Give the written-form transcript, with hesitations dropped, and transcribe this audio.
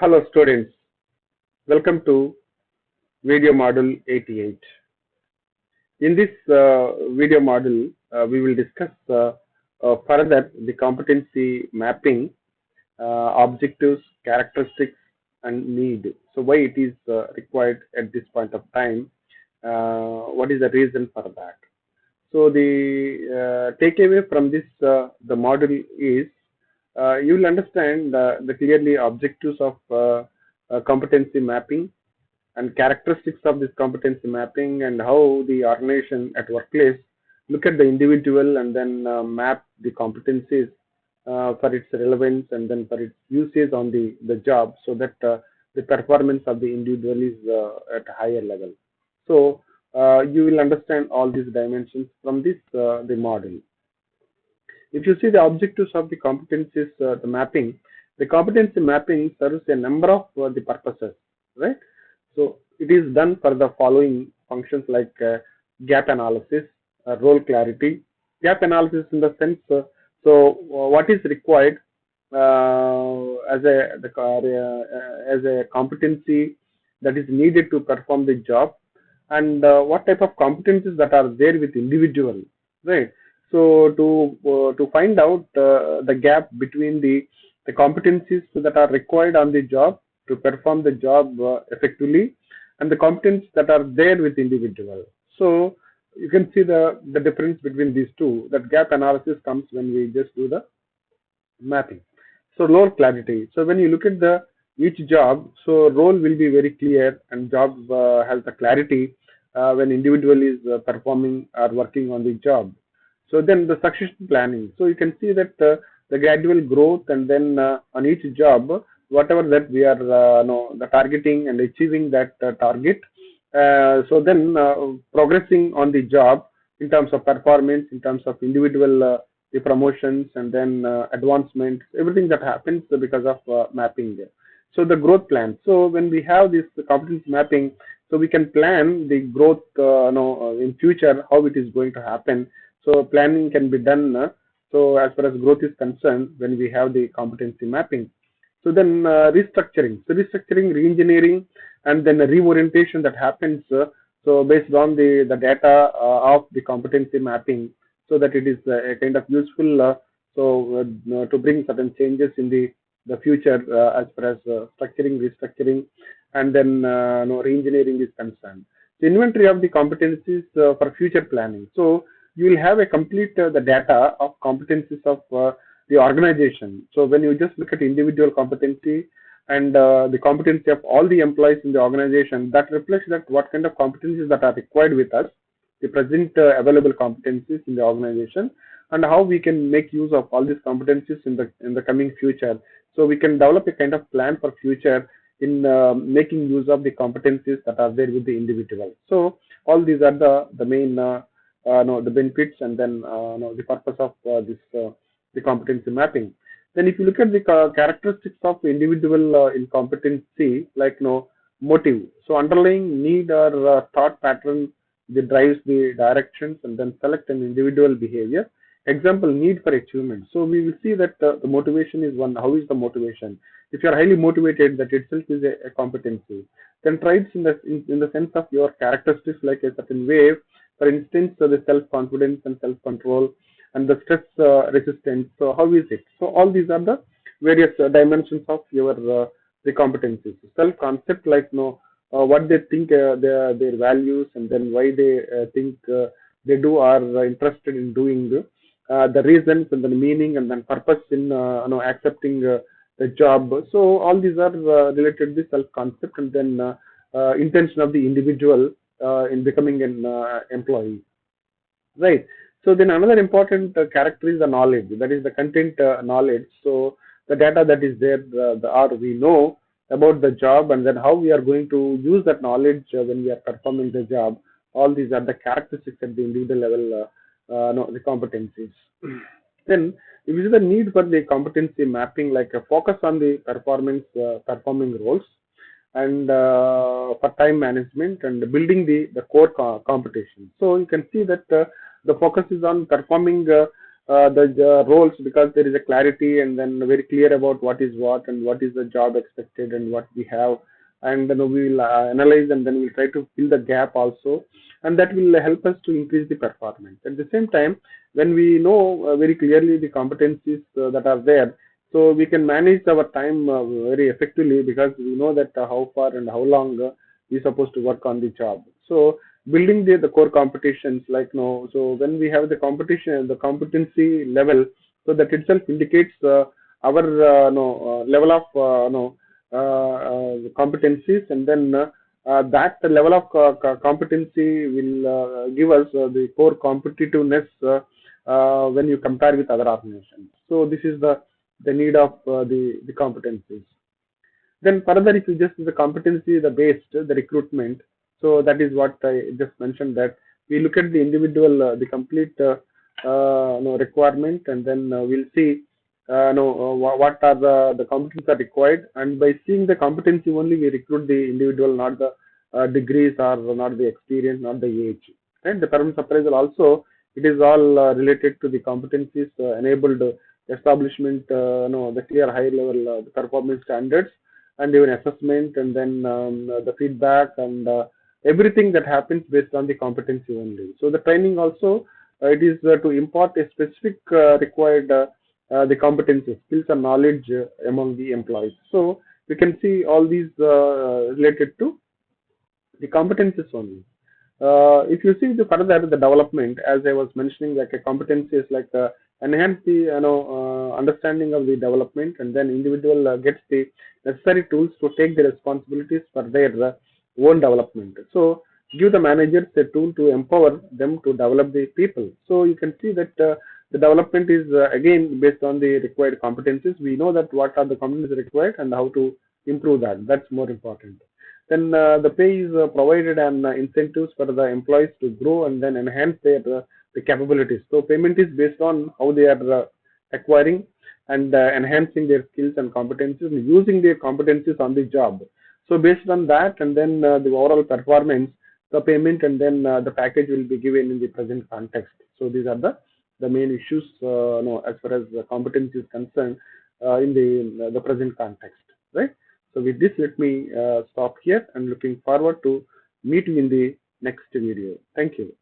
Hello students, welcome to video module 88. In this video module, we will discuss further the competency mapping, objectives, characteristics and need. So why it is required at this point of time, what is the reason for that. So the takeaway from this the module is you will understand the clearly objectives of competency mapping and characteristics of this competency mapping and how the organization at workplace look at the individual and then map the competencies for its relevance and then for its usage on the job so that the performance of the individual is at a higher level. So you will understand all these dimensions from this the model. If you see the objectives of the competencies, the competency mapping serves a number of the purposes, right? So it is done for the following functions like gap analysis, role clarity. Gap analysis in the sense, what is required as a competency that is needed to perform the job, and what type of competencies that are there with individual, right? So to find out the gap between the competencies that are required on the job to perform the job effectively and the competencies that are there with individual. So you can see the difference between these two. That gap analysis comes when we just do the mapping. So role clarity. So when you look at the each job, so role will be very clear and job has the clarity when individual is performing or working on the job. So then the succession planning. So you can see that the gradual growth and then on each job, whatever that we are the targeting and achieving that target. So then progressing on the job in terms of performance, in terms of individual the promotions and then advancements, everything that happens because of mapping. So the growth plan. So when we have this competence mapping, so we can plan the growth in future, how it is going to happen. So planning can be done so as far as growth is concerned when we have the competency mapping. So then restructuring. So restructuring, reengineering and then reorientation that happens so based on the data of the competency mapping, so that it is a kind of useful to bring certain changes in the future as far as structuring, restructuring and then reengineering is concerned. The inventory of the competencies for future planning. So you will have a complete the data of competencies of the organization. So when you just look at individual competency and the competency of all the employees in the organization, that reflects that what kind of competencies that are required with us, the present available competencies in the organization, and how we can make use of all these competencies in the coming future. So we can develop a kind of plan for future in making use of the competencies that are there with the individual. So all these are the main the benefits and then the purpose of this the competency mapping. Then if you look at the characteristics of individual in competency, like motive. So underlying need or thought pattern that drives the directions and then select an individual behavior. Example, need for achievement. So we will see that the motivation is one. How is the motivation? If you are highly motivated, that itself is a competency. Then traits in the sense of your characteristics, like a certain way. For instance, the self-confidence and self-control and the stress resistance. So how is it? So all these are the various dimensions of your the competencies. Self-concept, like what they think their values and then why they think they do are interested in doing the reasons and the meaning and then purpose in accepting the job. So all these are related to the self-concept and then intention of the individual in becoming an employee, right? So then another important character is the knowledge, that is the content knowledge. So the data that is there, we know about the job and then how we are going to use that knowledge when we are performing the job. All these are the characteristics at the individual level, the competencies. Then if you see the need for the competency mapping, like a focus on the performing roles and for time management and building the core competition. So you can see that the focus is on performing the roles, because there is a clarity and then very clear about what is what and what is the job expected and what we have, and then we will analyze and then we'll try to fill the gap also, and that will help us to increase the performance. At the same time, when we know very clearly the competencies that are there, so we can manage our time very effectively, because we know that how far and how long we're supposed to work on the job. So building the core competitions, like no, so when we have the competition, the competency level, so that itself indicates our no level of no competencies, and then that level of competency will give us the core competitiveness when you compare with other organizations. So this is the need of the competencies. Then further, if you just the competency, the based, the recruitment, so that is what I just mentioned, that we look at the individual, the complete no, requirement, and then we'll see no, what are the competencies are required, and by seeing the competency only, we recruit the individual, not the degrees or not the experience, not the age. Right? The performance appraisal also, it is all related to the competencies enabled establishment, no, the clear high level performance standards, and even assessment, and then the feedback, and everything that happens based on the competency only. So the training also, it is to impart a specific required the competencies, skills and knowledge among the employees. So we can see all these related to the competencies only. If you see the further the development, as I was mentioning, like a competency is like enhance the understanding of the development, and then individual gets the necessary tools to take the responsibilities for their own development. So give the managers a tool to empower them to develop the people. So you can see that the development is again based on the required competencies. We know that what are the competencies required and how to improve that. That's more important. Then the pay is provided and incentives for the employees to grow and then enhance their the capabilities. So payment is based on how they are acquiring and enhancing their skills and competencies and using their competencies on the job. So based on that, and then the overall performance, the payment and then the package will be given in the present context. So these are the main issues no, as far as the competency is concerned in the present context, right? So with this, let me stop here and looking forward to meet you in the next video. Thank you.